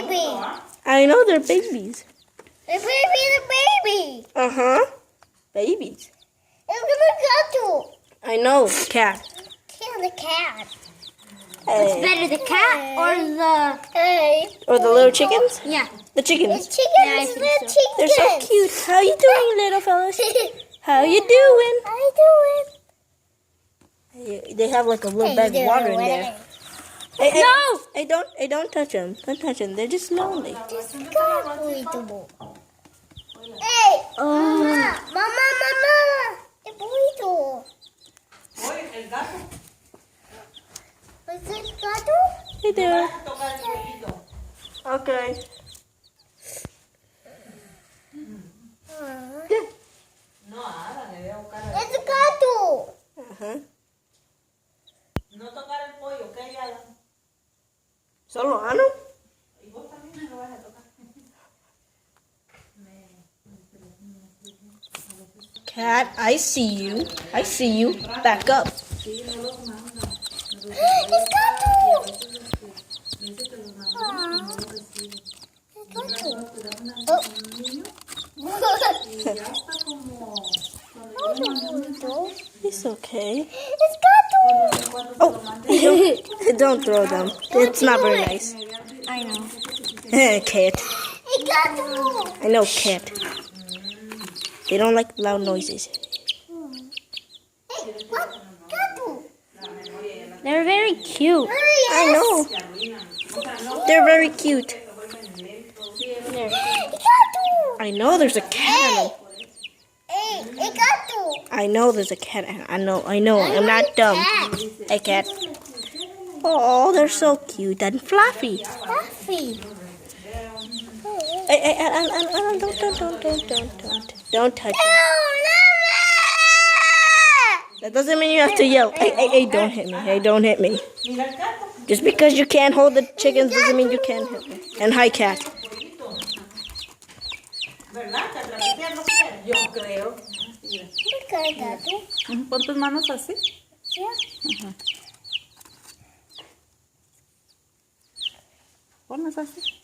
baby. I know they're babies. The baby. Babies. It's gonna go I know, cat. kill the cat. Hey. What's better, the cat or the... Hey. Or the little chickens? Yeah. The chickens. It's chickens. Yeah, I think little so. chickens. They're so cute. How you doing, little fellas? How you doing? How you doing? They have like a little bag of water in there. Hey, no! Hey, don't touch them. Don't touch them. They're just lonely. Just burrito. Hey! Mama! El burrito. El gato. ¿Es el gato? Hey there. Toca el pollito. Okay. No, ahora le voy a buscar el... ¡Es el gato! Ajá. No tocar el pollo, ¿qué hay Alan? Solo Ano? Y vos también me lo vas a tocar. Cat, I see you. I see you. Back up. ¡Es gato! It's okay. ¡Es gato! Oh, don't throw them. It's not very nice. I know. Cat. ¡Es gato! I know, cat. They don't like loud noises. Hey, what? Gato! They're very cute. I know. They're very cute. There. ¡Gato! I know there's a cat on them. Hey, el gato! I know there's a cat. I know. I'm not dumb. Hey, cat. Oh, they're so cute and fluffy. Fluffy. Hey, don't touch them. That doesn't mean you have to yell. Hey, don't hit me. Hey, don't hit me. Just because you can't hold the chickens doesn't mean you can't hit me. And hi, cat. ¿Verdad? Que atravesear no quiere. Yo creo. ¿Por qué gato? Pon tus manos así. ¿Sí? Ponlas así.